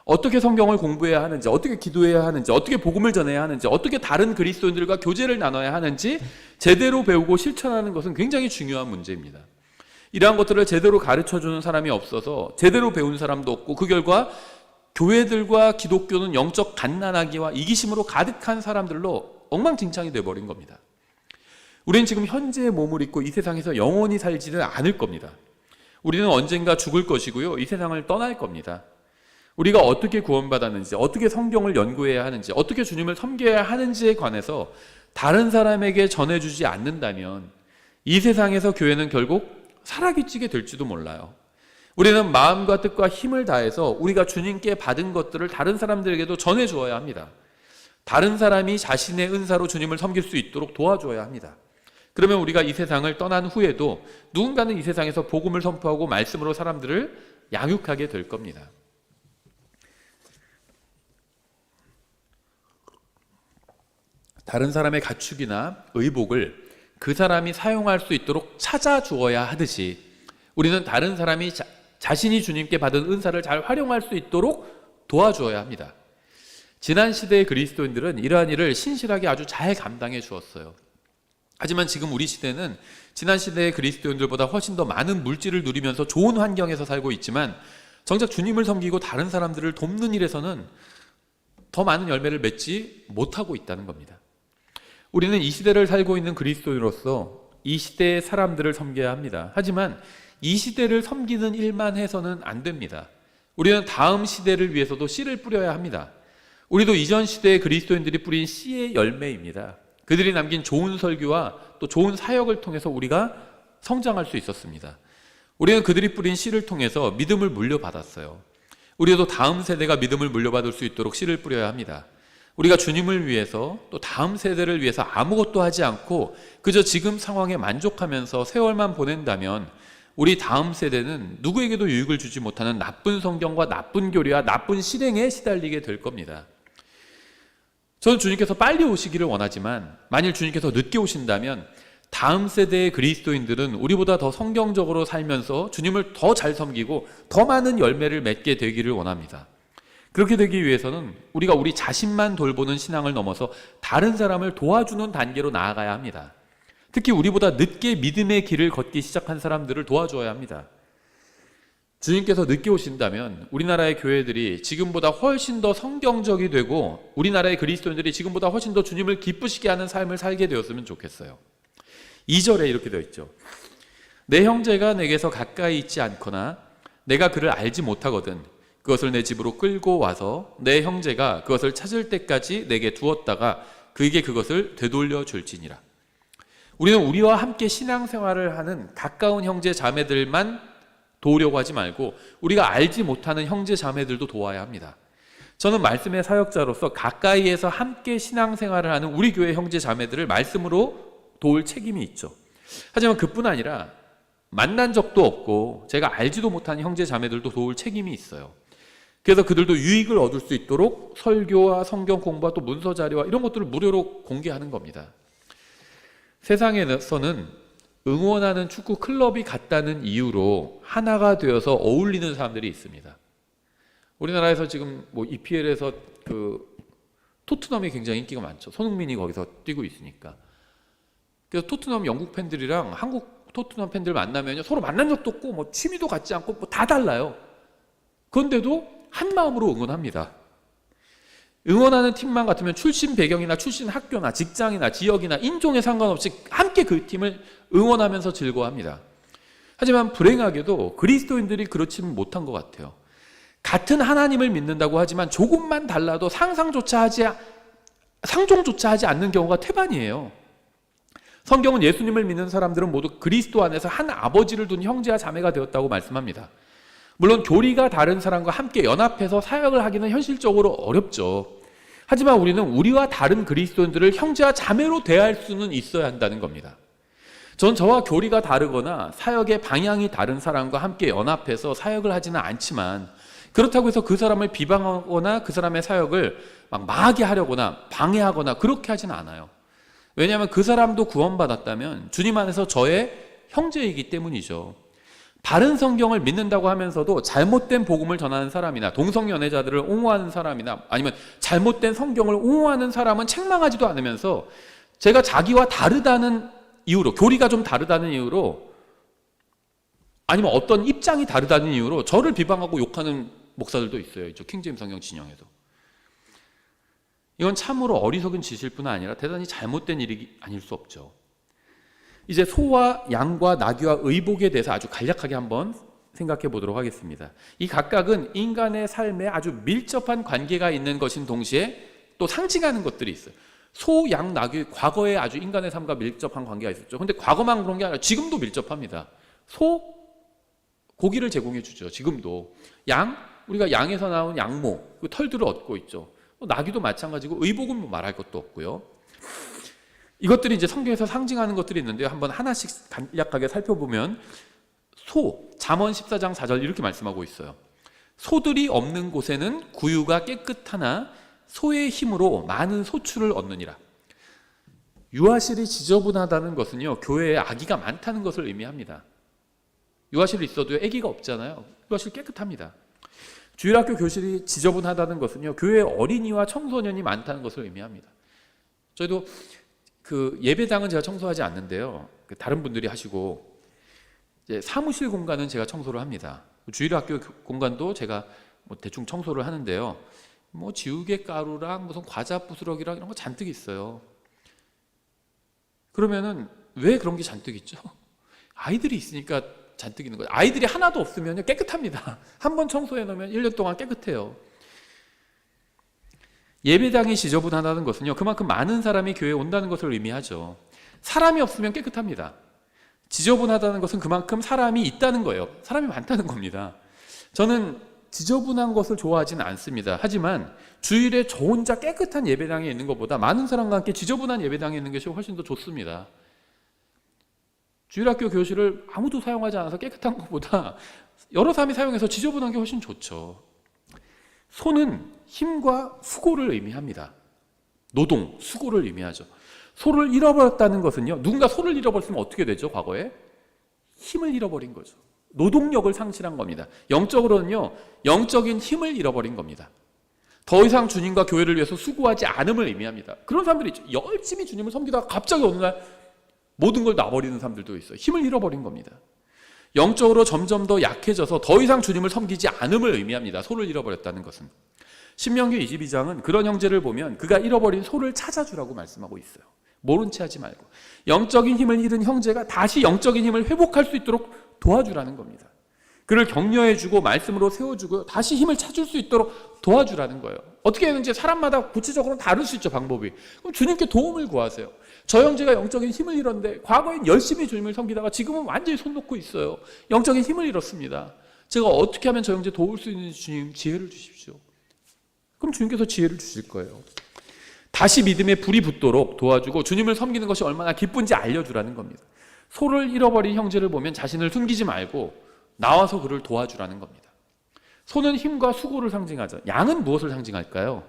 어떻게 성경을 공부해야 하는지, 어떻게 기도해야 하는지, 어떻게 복음을 전해야 하는지, 어떻게 다른 그리스도인들과 교제를 나눠야 하는지 제대로 배우고 실천하는 것은 굉장히 중요한 문제입니다. 이러한 것들을 제대로 가르쳐주는 사람이 없어서 제대로 배운 사람도 없고, 그 결과 교회들과 기독교는 영적 갓난아기와 이기심으로 가득한 사람들로 엉망진창이 되어버린 겁니다. 우리는 지금 현재의 몸을 입고 이 세상에서 영원히 살지는 않을 겁니다. 우리는 언젠가 죽을 것이고요, 이 세상을 떠날 겁니다. 우리가 어떻게 구원받았는지, 어떻게 성경을 연구해야 하는지, 어떻게 주님을 섬겨야 하는지에 관해서 다른 사람에게 전해주지 않는다면 이 세상에서 교회는 결국 사라지게 될지도 몰라요. 우리는 마음과 뜻과 힘을 다해서 우리가 주님께 받은 것들을 다른 사람들에게도 전해주어야 합니다. 다른 사람이 자신의 은사로 주님을 섬길 수 있도록 도와줘야 합니다. 그러면 우리가 이 세상을 떠난 후에도 누군가는 이 세상에서 복음을 선포하고 말씀으로 사람들을 양육하게 될 겁니다. 다른 사람의 가축이나 의복을 그 사람이 사용할 수 있도록 찾아주어야 하듯이 우리는 다른 사람이 자신이 주님께 받은 은사를 잘 활용할 수 있도록 도와주어야 합니다. 지난 시대의 그리스도인들은 이러한 일을 신실하게 아주 잘 감당해 주었어요. 하지만 지금 우리 시대는 지난 시대의 그리스도인들보다 훨씬 더 많은 물질을 누리면서 좋은 환경에서 살고 있지만 정작 주님을 섬기고 다른 사람들을 돕는 일에서는 더 많은 열매를 맺지 못하고 있다는 겁니다. 우리는 이 시대를 살고 있는 그리스도인으로서 이 시대의 사람들을 섬겨야 합니다. 하지만 이 시대를 섬기는 일만 해서는 안 됩니다. 우리는 다음 시대를 위해서도 씨를 뿌려야 합니다. 우리도 이전 시대의 그리스도인들이 뿌린 씨의 열매입니다. 그들이 남긴 좋은 설교와 또 좋은 사역을 통해서 우리가 성장할 수 있었습니다. 우리는 그들이 뿌린 씨를 통해서 믿음을 물려받았어요. 우리도 다음 세대가 믿음을 물려받을 수 있도록 씨를 뿌려야 합니다. 우리가 주님을 위해서 또 다음 세대를 위해서 아무것도 하지 않고 그저 지금 상황에 만족하면서 세월만 보낸다면 우리 다음 세대는 누구에게도 유익을 주지 못하는 나쁜 성경과 나쁜 교리와 나쁜 실행에 시달리게 될 겁니다. 저는 주님께서 빨리 오시기를 원하지만 만일 주님께서 늦게 오신다면 다음 세대의 그리스도인들은 우리보다 더 성경적으로 살면서 주님을 더 잘 섬기고 더 많은 열매를 맺게 되기를 원합니다. 그렇게 되기 위해서는 우리가 우리 자신만 돌보는 신앙을 넘어서 다른 사람을 도와주는 단계로 나아가야 합니다. 특히 우리보다 늦게 믿음의 길을 걷기 시작한 사람들을 도와줘야 합니다. 주님께서 늦게 오신다면 우리나라의 교회들이 지금보다 훨씬 더 성경적이 되고 우리나라의 그리스도인들이 지금보다 훨씬 더 주님을 기쁘시게 하는 삶을 살게 되었으면 좋겠어요. 2절에 이렇게 되어 있죠. 내 형제가 내게서 가까이 있지 않거나 내가 그를 알지 못하거든 그것을 내 집으로 끌고 와서 내 형제가 그것을 찾을 때까지 내게 두었다가 그에게 그것을 되돌려 줄지니라. 우리는 우리와 함께 신앙생활을 하는 가까운 형제 자매들만 도우려고 하지 말고 우리가 알지 못하는 형제 자매들도 도와야 합니다. 저는 말씀의 사역자로서 가까이에서 함께 신앙생활을 하는 우리 교회 형제 자매들을 말씀으로 도울 책임이 있죠. 하지만 그뿐 아니라 만난 적도 없고 제가 알지도 못하는 형제 자매들도 도울 책임이 있어요. 그래서 그들도 유익을 얻을 수 있도록 설교와 성경 공부와 또 문서 자료와 이런 것들을 무료로 공개하는 겁니다. 세상에서는 응원하는 축구 클럽이 같다는 이유로 하나가 되어서 어울리는 사람들이 있습니다. 우리나라에서 지금 뭐 EPL에서 그 토트넘이 굉장히 인기가 많죠. 손흥민이 거기서 뛰고 있으니까. 그래서 토트넘 영국 팬들이랑 한국 토트넘 팬들 만나면 서로 만난 적도 없고 뭐 취미도 같지 않고 뭐 다 달라요. 그런데도 한 마음으로 응원합니다. 응원하는 팀만 같으면 출신 배경이나 출신 학교나 직장이나 지역이나 인종에 상관없이 함께 그 팀을 응원하면서 즐거워합니다. 하지만 불행하게도 그리스도인들이 그렇지는 못한 것 같아요. 같은 하나님을 믿는다고 하지만 조금만 달라도 상종조차 하지 않는 경우가 태반이에요. 성경은 예수님을 믿는 사람들은 모두 그리스도 안에서 한 아버지를 둔 형제와 자매가 되었다고 말씀합니다. 물론 교리가 다른 사람과 함께 연합해서 사역을 하기는 현실적으로 어렵죠. 하지만 우리는 우리와 다른 그리스도인들을 형제와 자매로 대할 수는 있어야 한다는 겁니다. 전 저와 교리가 다르거나 사역의 방향이 다른 사람과 함께 연합해서 사역을 하지는 않지만 그렇다고 해서 그 사람을 비방하거나 그 사람의 사역을 막 망하게 하려거나 방해하거나 그렇게 하지는 않아요. 왜냐하면 그 사람도 구원받았다면 주님 안에서 저의 형제이기 때문이죠. 바른 성경을 믿는다고 하면서도 잘못된 복음을 전하는 사람이나 동성연애자들을 옹호하는 사람이나 아니면 잘못된 성경을 옹호하는 사람은 책망하지도 않으면서 제가 자기와 다르다는 이유로, 교리가 좀 다르다는 이유로, 아니면 어떤 입장이 다르다는 이유로 저를 비방하고 욕하는 목사들도 있어요. 이쪽 킹제임스 성경 진영에도. 이건 참으로 어리석은 짓일 뿐 아니라 대단히 잘못된 일이 아닐 수 없죠. 이제 소와 양과 나귀와 의복에 대해서 아주 간략하게 한번 생각해 보도록 하겠습니다. 이 각각은 인간의 삶에 아주 밀접한 관계가 있는 것인 동시에 또 상징하는 것들이 있어요. 소, 양, 나귀, 과거에 아주 인간의 삶과 밀접한 관계가 있었죠. 그런데 과거만 그런 게 아니라 지금도 밀접합니다. 소, 고기를 제공해 주죠. 지금도. 양, 우리가 양에서 나온 양모, 그 털들을 얻고 있죠. 나귀도 마찬가지고 의복은 뭐 말할 것도 없고요. 이것들이 이제 성경에서 상징하는 것들이 있는데요. 한번 하나씩 간략하게 살펴보면 소, 잠언 14장 4절 이렇게 말씀하고 있어요. 소들이 없는 곳에는 구유가 깨끗하나 소의 힘으로 많은 소출을 얻느니라. 유아실이 지저분하다는 것은요, 교회에 아기가 많다는 것을 의미합니다. 유아실이 있어도 아기가 없잖아요. 유아실 깨끗합니다. 주일학교 교실이 지저분하다는 것은요, 교회에 어린이와 청소년이 많다는 것을 의미합니다. 저희도 그 예배당은 제가 청소하지 않는데요. 다른 분들이 하시고 이제 사무실 공간은 제가 청소를 합니다. 주일학교 공간도 제가 뭐 대충 청소를 하는데요. 뭐 지우개 가루랑 무슨 과자 부스러기랑 이런 거 잔뜩 있어요. 그러면은 왜 그런 게 잔뜩 있죠? 아이들이 있으니까 잔뜩 있는 거예요. 아이들이 하나도 없으면 깨끗합니다. 한번 청소해 놓으면 1년 동안 깨끗해요. 예배당이 지저분하다는 것은요, 그만큼 많은 사람이 교회에 온다는 것을 의미하죠. 사람이 없으면 깨끗합니다. 지저분하다는 것은 그만큼 사람이 있다는 거예요. 사람이 많다는 겁니다. 저는 지저분한 것을 좋아하지는 않습니다. 하지만 주일에 저 혼자 깨끗한 예배당에 있는 것보다 많은 사람과 함께 지저분한 예배당에 있는 것이 훨씬 더 좋습니다. 주일학교 교실을 아무도 사용하지 않아서 깨끗한 것보다 여러 사람이 사용해서 지저분한 게 훨씬 좋죠. 소는 힘과 수고를 의미합니다. 노동, 수고를 의미하죠. 소를 잃어버렸다는 것은요, 누군가 소를 잃어버렸으면 어떻게 되죠? 과거에 힘을 잃어버린 거죠. 노동력을 상실한 겁니다. 영적으로는요, 영적인 힘을 잃어버린 겁니다. 더 이상 주님과 교회를 위해서 수고하지 않음을 의미합니다. 그런 사람들이 있죠. 열심히 주님을 섬기다가 갑자기 어느 날 모든 걸 놔버리는 사람들도 있어요. 힘을 잃어버린 겁니다. 영적으로 점점 더 약해져서 더 이상 주님을 섬기지 않음을 의미합니다. 소를 잃어버렸다는 것은. 신명기 22장은 그런 형제를 보면 그가 잃어버린 소를 찾아주라고 말씀하고 있어요. 모른 채 하지 말고. 영적인 힘을 잃은 형제가 다시 영적인 힘을 회복할 수 있도록 도와주라는 겁니다. 그를 격려해주고 말씀으로 세워주고 다시 힘을 찾을 수 있도록 도와주라는 거예요. 어떻게 했는지 사람마다 구체적으로 다를 수 있죠, 방법이. 그럼 주님께 도움을 구하세요. 저 형제가 영적인 힘을 잃었는데 과거엔 열심히 주님을 섬기다가 지금은 완전히 손 놓고 있어요. 영적인 힘을 잃었습니다. 제가 어떻게 하면 저 형제 도울 수 있는지 주님 지혜를 주십시오. 그럼 주님께서 지혜를 주실 거예요. 다시 믿음에 불이 붙도록 도와주고 주님을 섬기는 것이 얼마나 기쁜지 알려주라는 겁니다. 소를 잃어버린 형제를 보면 자신을 숨기지 말고 나와서 그를 도와주라는 겁니다. 소는 힘과 수고를 상징하죠. 양은 무엇을 상징할까요?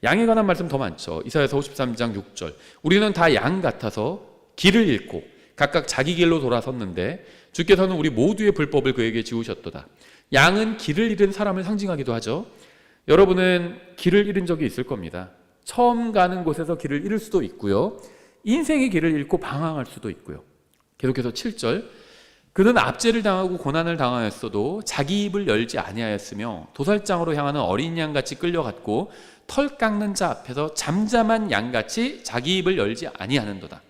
양에 관한 말씀 더 많죠. 이사야서 53장 6절. 우리는 다 양 같아서 길을 잃고 각각 자기 길로 돌아섰는데 주께서는 우리 모두의 불법을 그에게 지우셨도다. 양은 길을 잃은 사람을 상징하기도 하죠. 여러분은 길을 잃은 적이 있을 겁니다. 처음 가는 곳에서 길을 잃을 수도 있고요. 인생의 길을 잃고 방황할 수도 있고요. 계속해서 7절. 그는 압제를 당하고 고난을 당하였어도 자기 입을 열지 아니하였으며 도살장으로 향하는 어린 양같이 끌려갔고 털 깎는 자 앞에서 잠잠한 양같이 자기 입을 열지 아니하는도다.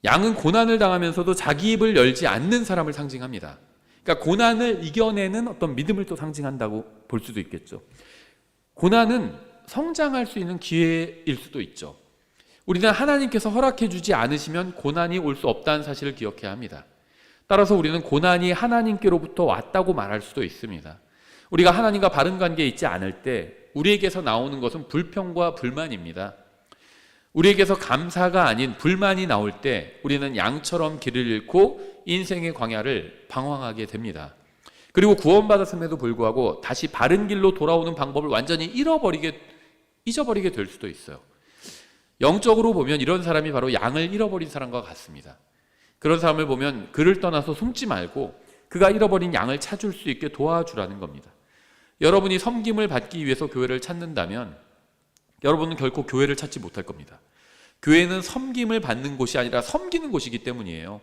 양은 고난을 당하면서도 자기 입을 열지 않는 사람을 상징합니다. 그러니까 고난을 이겨내는 어떤 믿음을 또 상징한다고 볼 수도 있겠죠. 고난은 성장할 수 있는 기회일 수도 있죠. 우리는 하나님께서 허락해 주지 않으시면 고난이 올 수 없다는 사실을 기억해야 합니다. 따라서 우리는 고난이 하나님께로부터 왔다고 말할 수도 있습니다. 우리가 하나님과 바른 관계에 있지 않을 때 우리에게서 나오는 것은 불평과 불만입니다. 우리에게서 감사가 아닌 불만이 나올 때 우리는 양처럼 길을 잃고 인생의 광야를 방황하게 됩니다. 그리고 구원받았음에도 불구하고 다시 바른 길로 돌아오는 방법을 완전히 잊어버리게 될 수도 있어요. 영적으로 보면 이런 사람이 바로 양을 잃어버린 사람과 같습니다. 그런 사람을 보면 그를 떠나서 숨지 말고 그가 잃어버린 양을 찾을 수 있게 도와주라는 겁니다. 여러분이 섬김을 받기 위해서 교회를 찾는다면 여러분은 결코 교회를 찾지 못할 겁니다. 교회는 섬김을 받는 곳이 아니라 섬기는 곳이기 때문이에요.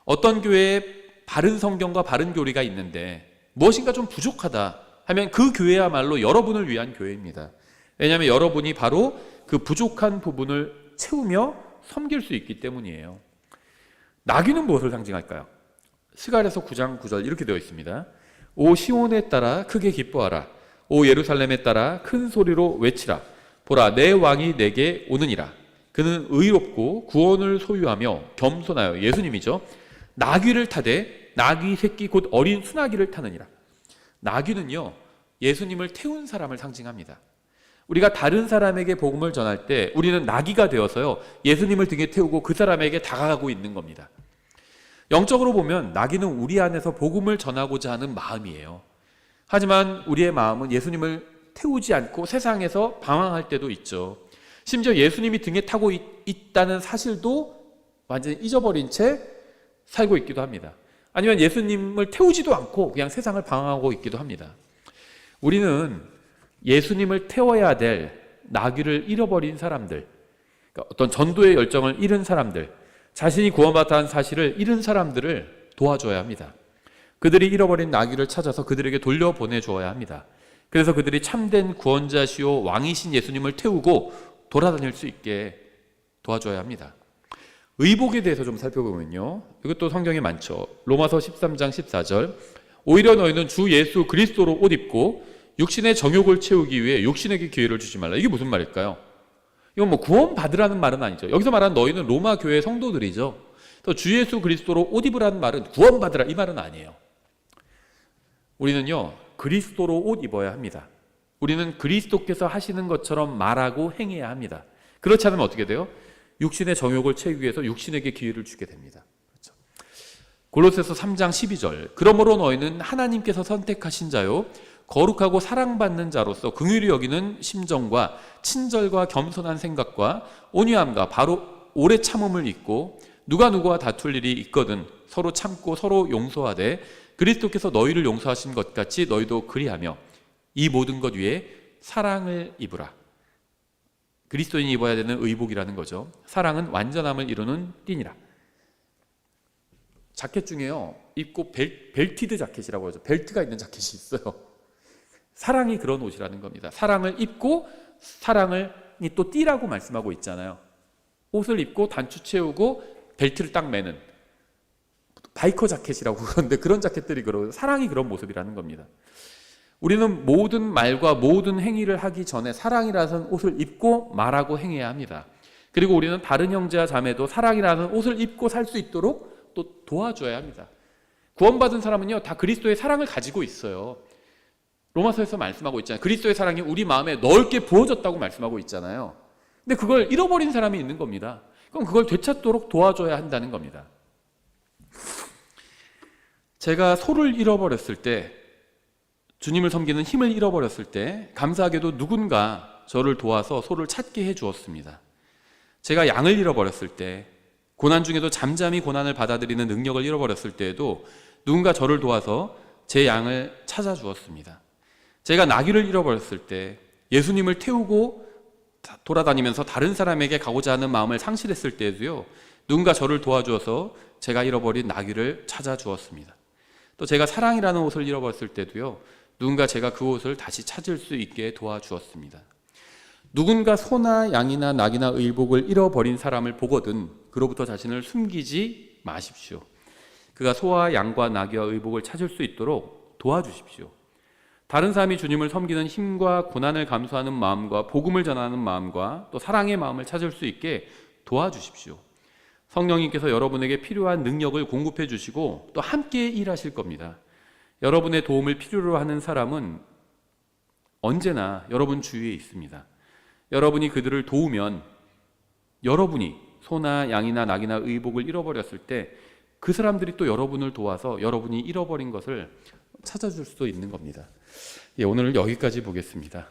어떤 교회에 바른 성경과 바른 교리가 있는데 무엇인가 좀 부족하다 하면 그 교회야말로 여러분을 위한 교회입니다. 왜냐하면 여러분이 바로 그 부족한 부분을 채우며 섬길 수 있기 때문이에요. 나귀는 무엇을 상징할까요? 스가랴서 9장 9절 이렇게 되어 있습니다. 오 시온에 따라 크게 기뻐하라. 오 예루살렘에 따라 큰 소리로 외치라. 보라 내 왕이 내게 오느니라. 그는 의롭고 구원을 소유하며 겸손하여, 예수님이죠, 나귀를 타되 나귀 새끼 곧 어린 수나귀를 타느니라. 나귀는요 예수님을 태운 사람을 상징합니다. 우리가 다른 사람에게 복음을 전할 때 우리는 나귀가 되어서요 예수님을 등에 태우고 그 사람에게 다가가고 있는 겁니다. 영적으로 보면 나귀는 우리 안에서 복음을 전하고자 하는 마음이에요. 하지만 우리의 마음은 예수님을 태우지 않고 세상에서 방황할 때도 있죠. 심지어 예수님이 등에 타고 있다는 사실도 완전히 잊어버린 채 살고 있기도 합니다. 아니면 예수님을 태우지도 않고 그냥 세상을 방황하고 있기도 합니다. 우리는 예수님을 태워야 될 나귀를 잃어버린 사람들, 그러니까 어떤 전도의 열정을 잃은 사람들, 자신이 구원받았다는 사실을 잃은 사람들을 도와줘야 합니다. 그들이 잃어버린 나귀를 찾아서 그들에게 돌려보내줘야 합니다. 그래서 그들이 참된 구원자시오 왕이신 예수님을 태우고 돌아다닐 수 있게 도와줘야 합니다. 의복에 대해서 좀 살펴보면요, 이것도 성경에 많죠. 로마서 13장 14절. 오히려 너희는 주 예수 그리스도로 옷 입고 육신의 정욕을 채우기 위해 육신에게 기회를 주지 말라. 이게 무슨 말일까요? 이건 뭐 구원 받으라는 말은 아니죠. 여기서 말하는 너희는 로마 교회 성도들이죠. 또 주 예수 그리스도로 옷 입으라는 말은 구원 받으라 이 말은 아니에요. 우리는요 그리스도로 옷 입어야 합니다. 우리는 그리스도께서 하시는 것처럼 말하고 행해야 합니다. 그렇지 않으면 어떻게 돼요? 육신의 정욕을 채우기 위해서 육신에게 기회를 주게 됩니다. 그렇죠? 골로새서 3장 12절. 그러므로 너희는 하나님께서 선택하신 자요 거룩하고 사랑받는 자로서 긍휼히 여기는 심정과 친절과 겸손한 생각과 온유함과 바로 오래 참음을 잊고 누가 누구와 다툴 일이 있거든 서로 참고 서로 용서하되 그리스도께서 너희를 용서하신 것 같이 너희도 그리하며 이 모든 것 위에 사랑을 입으라. 그리스도인이 입어야 되는 의복이라는 거죠. 사랑은 완전함을 이루는 띠니라. 자켓 중에요 입고 벨티드 자켓이라고 하죠. 벨트가 있는 자켓이 있어요. 사랑이 그런 옷이라는 겁니다. 사랑을 입고 사랑이 또 띠라고 말씀하고 있잖아요. 옷을 입고 단추 채우고 벨트를 딱 매는 바이커 자켓이라고 그러는데 그런 자켓들이 그런 사랑이 그런 모습이라는 겁니다. 우리는 모든 말과 모든 행위를 하기 전에 사랑이라는 옷을 입고 말하고 행해야 합니다. 그리고 우리는 다른 형제와 자매도 사랑이라는 옷을 입고 살 수 있도록 또 도와줘야 합니다. 구원받은 사람은요, 다 그리스도의 사랑을 가지고 있어요. 로마서에서 말씀하고 있잖아요. 그리스도의 사랑이 우리 마음에 넓게 부어졌다고 말씀하고 있잖아요. 근데 그걸 잃어버린 사람이 있는 겁니다. 그럼 그걸 되찾도록 도와줘야 한다는 겁니다. 제가 소를 잃어버렸을 때, 주님을 섬기는 힘을 잃어버렸을 때 감사하게도 누군가 저를 도와서 소를 찾게 해 주었습니다. 제가 양을 잃어버렸을 때, 고난 중에도 잠잠히 고난을 받아들이는 능력을 잃어버렸을 때에도 누군가 저를 도와서 제 양을 찾아 주었습니다. 제가 나귀를 잃어버렸을 때, 예수님을 태우고 돌아다니면서 다른 사람에게 가고자 하는 마음을 상실했을 때에도요, 누군가 저를 도와주어서 제가 잃어버린 나귀를 찾아 주었습니다. 또 제가 사랑이라는 옷을 잃어버렸을 때도요, 누군가 제가 그 옷을 다시 찾을 수 있게 도와주었습니다. 누군가 소나 양이나 낙이나 의복을 잃어버린 사람을 보거든 그로부터 자신을 숨기지 마십시오. 그가 소와 양과 나귀와 의복을 찾을 수 있도록 도와주십시오. 다른 사람이 주님을 섬기는 힘과 고난을 감수하는 마음과 복음을 전하는 마음과 또 사랑의 마음을 찾을 수 있게 도와주십시오. 성령님께서 여러분에게 필요한 능력을 공급해 주시고 또 함께 일하실 겁니다. 여러분의 도움을 필요로 하는 사람은 언제나 여러분 주위에 있습니다. 여러분이 그들을 도우면 여러분이 소나 양이나 낙이나 의복을 잃어버렸을 때 그 사람들이 또 여러분을 도와서 여러분이 잃어버린 것을 찾아줄 수도 있는 겁니다. 오늘 여기까지 보겠습니다.